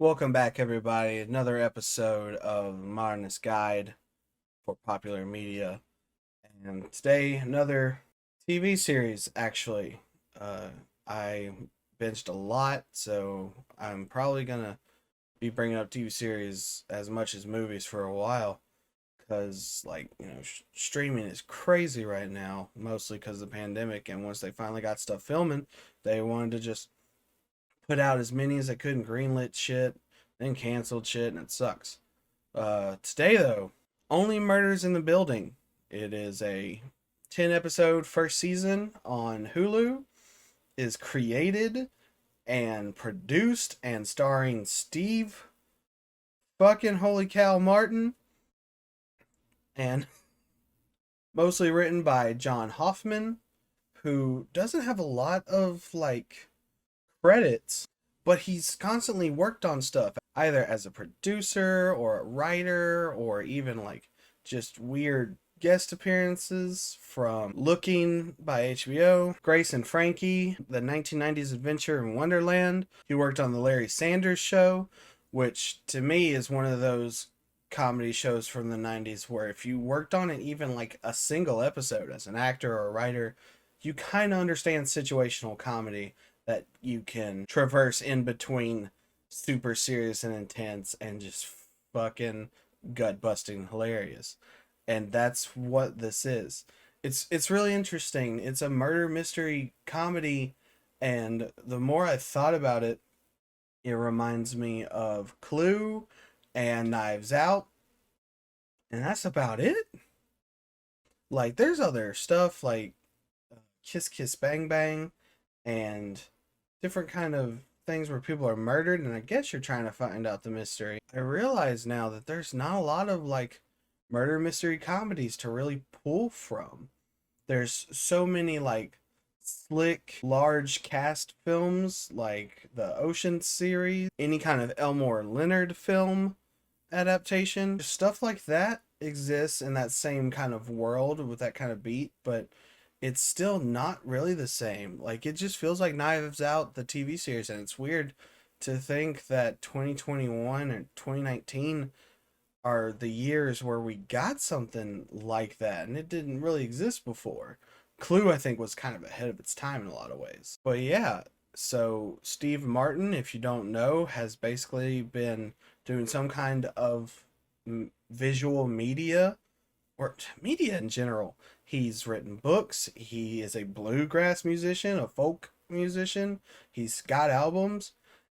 Welcome back, everybody. Another episode of Modernist Guide for Popular Media. And today, another TV series, actually. Uh, I binged a lot, so I'm probably going to be bringing up TV series as much as movies for a while. Because, streaming is crazy right now, mostly because of the pandemic. And once they finally got stuff filming, they wanted to just put out as many as they could and greenlit shit, then canceled shit, and it sucks. Today though, only Murders in the Building. It is a 10 episode first season on Hulu. Is created and produced and starring Steve fucking holy cow Martin, and mostly written by John Hoffman, who doesn't have a lot of credits, but he's constantly worked on stuff either as a producer or a writer or even just weird guest appearances from Looking by HBO, Grace and Frankie, the 1990s Adventure in Wonderland. He worked on the Larry Sanders Show, which to me is one of those comedy shows from the 90s where if you worked on it even like a single episode as an actor or a writer, you kind of understand situational comedy, that you can traverse in between super serious and intense and just fucking gut busting hilarious. And that's what this is. It's really interesting. It's a murder mystery comedy, and the more I thought about it, it reminds me of Clue and Knives Out, and that's about it. Like there's other stuff like Kiss Kiss Bang Bang and different kind of things where people are murdered, and I guess you're trying to find out the mystery. I realize now that there's not a lot of murder mystery comedies to really pull from. There's so many slick large cast films like the Ocean series, any kind of Elmore Leonard film adaptation, stuff like that exists in that same kind of world with that kind of beat, but it's still not really the same. Like it just feels like Knives Out, the TV series, and it's weird to think that 2021 and 2019 are the years where we got something like that, and it didn't really exist before. Clue, I think, was kind of ahead of its time in a lot of ways. But yeah, so Steve Martin, if you don't know, has basically been doing some kind of visual media or media in general. He's written books. He is a bluegrass musician, a folk musician. He's got albums.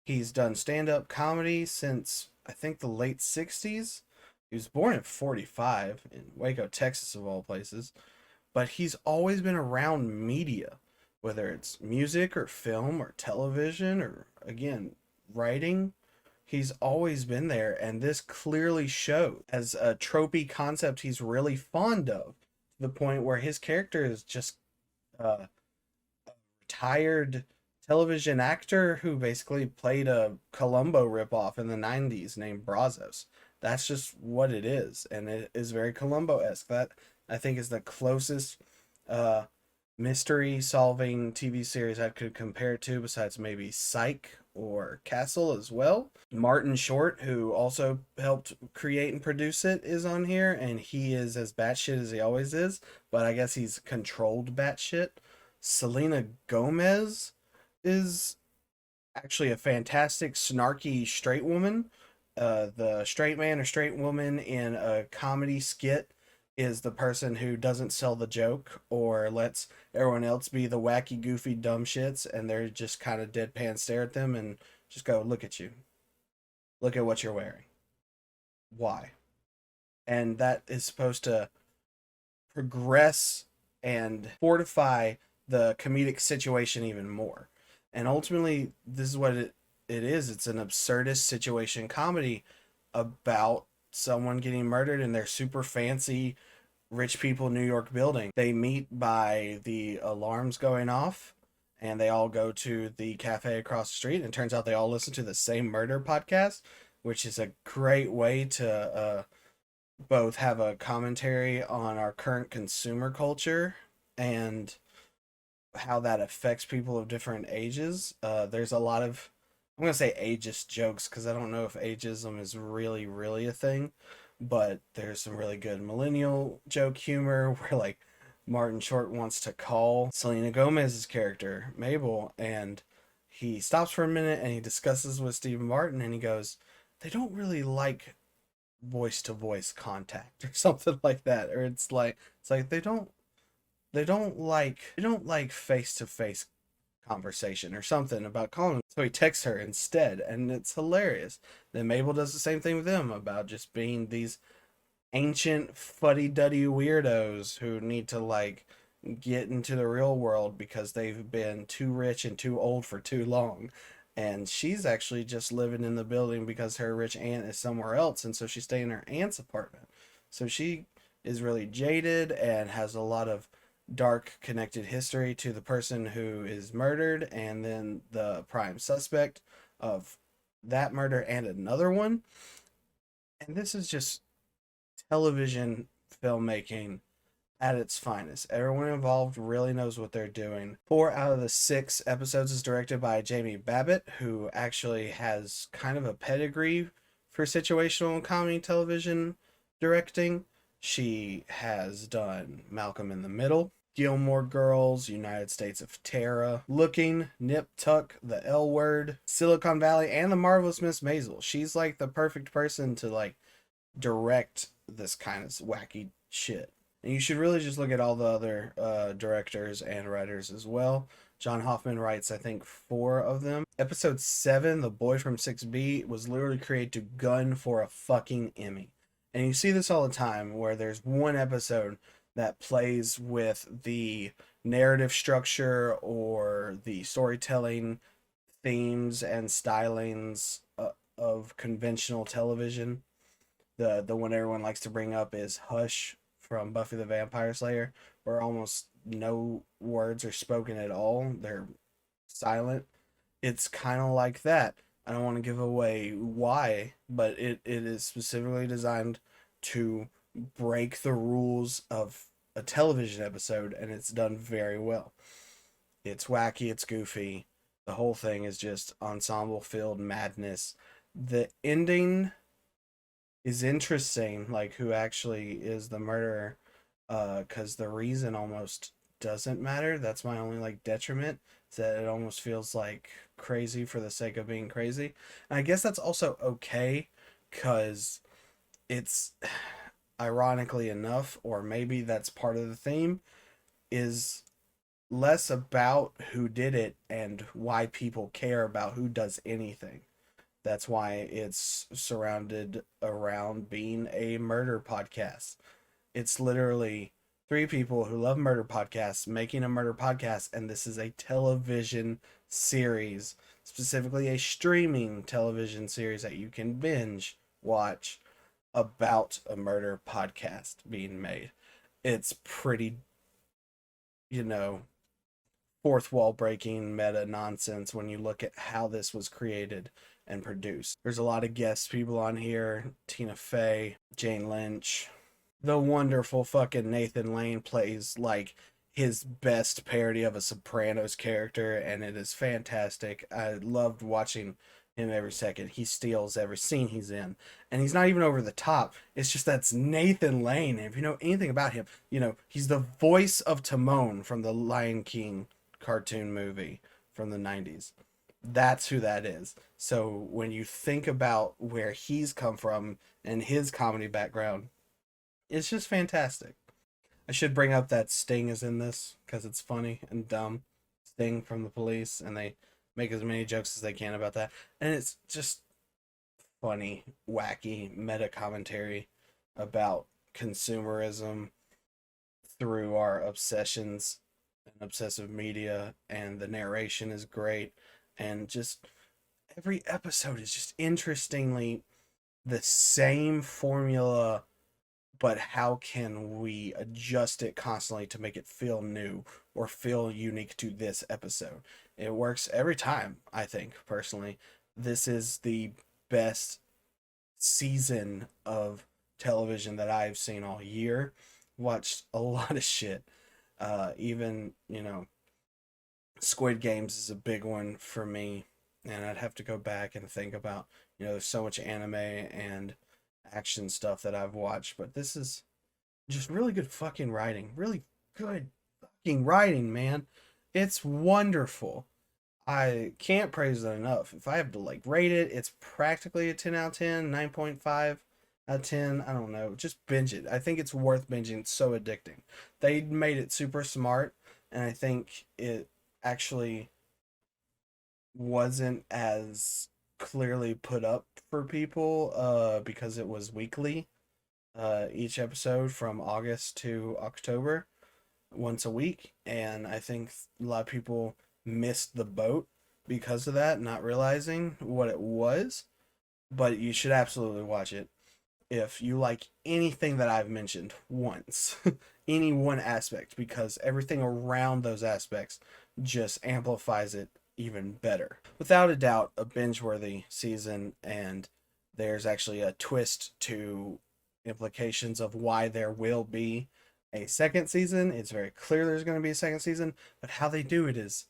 He's done stand up comedy since I think the late 60s. He was born at 45 in Waco, Texas, of all places. But he's always been around media, whether it's music or film or television or, again, writing. He's always been there, and this clearly shows as a tropey concept he's really fond of, to the point where his character is just a retired television actor who basically played a Columbo ripoff in the 90s named Brazos. That's just what it is, and it is very Columbo-esque. That, I think, is the closest uh, mystery solving TV series I could compare it to, besides maybe Psych or Castle as well. Martin Short, who also helped create and produce it, is on here, and he is as batshit as he always is, but I guess he's controlled batshit. Selena Gomez is actually a fantastic, snarky straight woman. The straight man or straight woman in a comedy skit is the person who doesn't sell the joke or lets everyone else be the wacky, goofy, dumb shits, and they're just kind of deadpan stare at them and just go, "Look at you. Look at what you're wearing. Why?" And that is supposed to progress and fortify the comedic situation even more. And ultimately, this is what it is. It's an absurdist situation comedy about someone getting murdered in their super fancy rich people New York building. They meet by the alarms going off, and they all go to the cafe across the street, and it turns out they all listen to the same murder podcast, which is a great way to both have a commentary on our current consumer culture and how that affects people of different ages. There's a lot of I'm gonna say ageist jokes because I don't know if ageism is really a thing, but there's some really good millennial joke humor where like Martin Short wants to call Selena Gomez's character Mabel, and he stops for a minute and he discusses with Stephen Martin, and he goes, "They don't really like voice to voice contact," or something like that, or it's like they don't like face to face conversation or something about calling him. So he texts her instead, and it's hilarious. Then Mabel does the same thing with him about just being these ancient fuddy duddy weirdos who need to like get into the real world because they've been too rich and too old for too long. And she's actually just living in the building because her rich aunt is somewhere else, and so she's staying in her aunt's apartment. So she is really jaded and has a lot of dark connected history to the person who is murdered and then the prime suspect of that murder and another one. And this is just television filmmaking at its finest. Everyone involved really knows what they're doing. 4 out of the 6 episodes is directed by Jamie Babbitt, who actually has kind of a pedigree for situational comedy television directing. She has done Malcolm in the Middle, Gilmore Girls, United States of Terra, Looking, Nip Tuck, The L Word, Silicon Valley, and The Marvelous Miss Maisel. She's like the perfect person to like direct this kind of wacky shit. And you should really just look at all the other directors and writers as well. John Hoffman writes, I think, 4 of them. Episode 7, The Boy from 6B, was literally created to gun for a fucking Emmy. And you see this all the time where there's one episode that plays with the narrative structure or the storytelling themes and stylings of conventional television. The one everyone likes to bring up is Hush from Buffy the Vampire Slayer, where almost no words are spoken at all. They're silent. It's kind of like that. I don't want to give away why, but it is specifically designed to break the rules of a television episode, and it's done very well. It's wacky, it's goofy. The whole thing is just ensemble filled madness. The ending is interesting, like who actually is the murderer, because the reason almost doesn't matter. That's my only like detriment, is that it almost feels like crazy for the sake of being crazy. And I guess that's also okay, because it's ironically enough, or maybe that's part of the theme, is less about who did it and why people care about who does anything. That's why it's surrounded around being a murder podcast. It's literally 3 people who love murder podcasts making a murder podcast, and this is a television series, specifically a streaming television series that you can binge watch about a murder podcast being made. It's pretty, you know, fourth wall breaking meta nonsense when you look at how this was created and produced. There's a lot of guest people on here: Tina Fey, Jane Lynch. The wonderful fucking Nathan Lane plays like his best parody of a Sopranos character, and it is fantastic. I loved watching him every second. He steals every scene he's in, and he's not even over the top. It's just that's Nathan Lane. And if you know anything about him, you know he's the voice of Timon from the Lion King cartoon movie from the 90s. That's who that is. So when you think about where he's come from and his comedy background, it's just fantastic. I should bring up that Sting is in this because it's funny and dumb. Sting from the Police, and they make as many jokes as they can about that. And it's just funny, wacky meta commentary about consumerism through our obsessions and obsessive media, and the narration is great, and just every episode is just interestingly the same formula, but how can we adjust it constantly to make it feel new or feel unique to this episode? It works every time, I think, personally. This is the best season of television that I've seen all year. Watched a lot of shit. Even, Squid Games is a big one for me. and I'd have to go back and think about, there's so much anime and action stuff that I've watched, but this is just really good fucking writing. Really good fucking writing, man. It's wonderful. I can't praise it enough. If I have to like rate it, it's practically a 10 out of 10, 9.5 out of 10. I don't know. Just binge it. I think it's worth binging. It's so addicting. They made it super smart, and I think it actually wasn't as clearly put up for people because it was weekly, each episode from August to October, once a week, and I think a lot of people missed the boat because of that, not realizing what it was. But you should absolutely watch it if you like anything that I've mentioned once, any one aspect, because everything around those aspects just amplifies it even better. Without a doubt, a binge worthy season, and there's actually a twist to implications of why there will be a second season. It's very clear there's going to be a second season, but how they do it is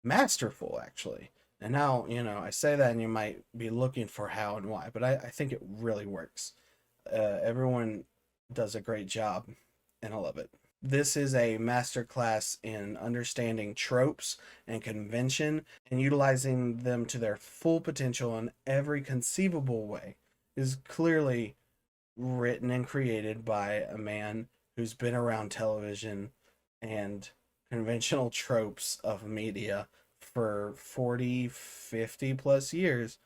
masterful, actually. And now, I say that and you might be looking for how and why, but I think it really works. Everyone does a great job, and I love it. This is a masterclass in understanding tropes and convention and utilizing them to their full potential in every conceivable way. It is clearly written and created by a man who's been around television and conventional tropes of media for 40, 50 plus years,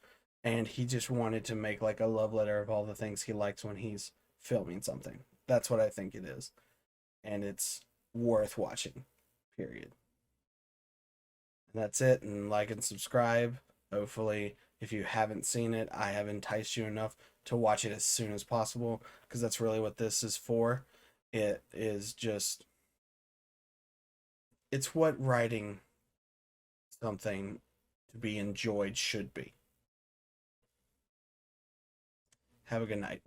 and he just wanted to make like a love letter of all the things he likes when he's filming something. That's what I think it is, and it's worth watching, period. And that's it. And like and subscribe. Hopefully, if you haven't seen it, I have enticed you enough to watch it as soon as possible, because that's really what this is for. It is just, it's what writing something to be enjoyed should be. Have a good night.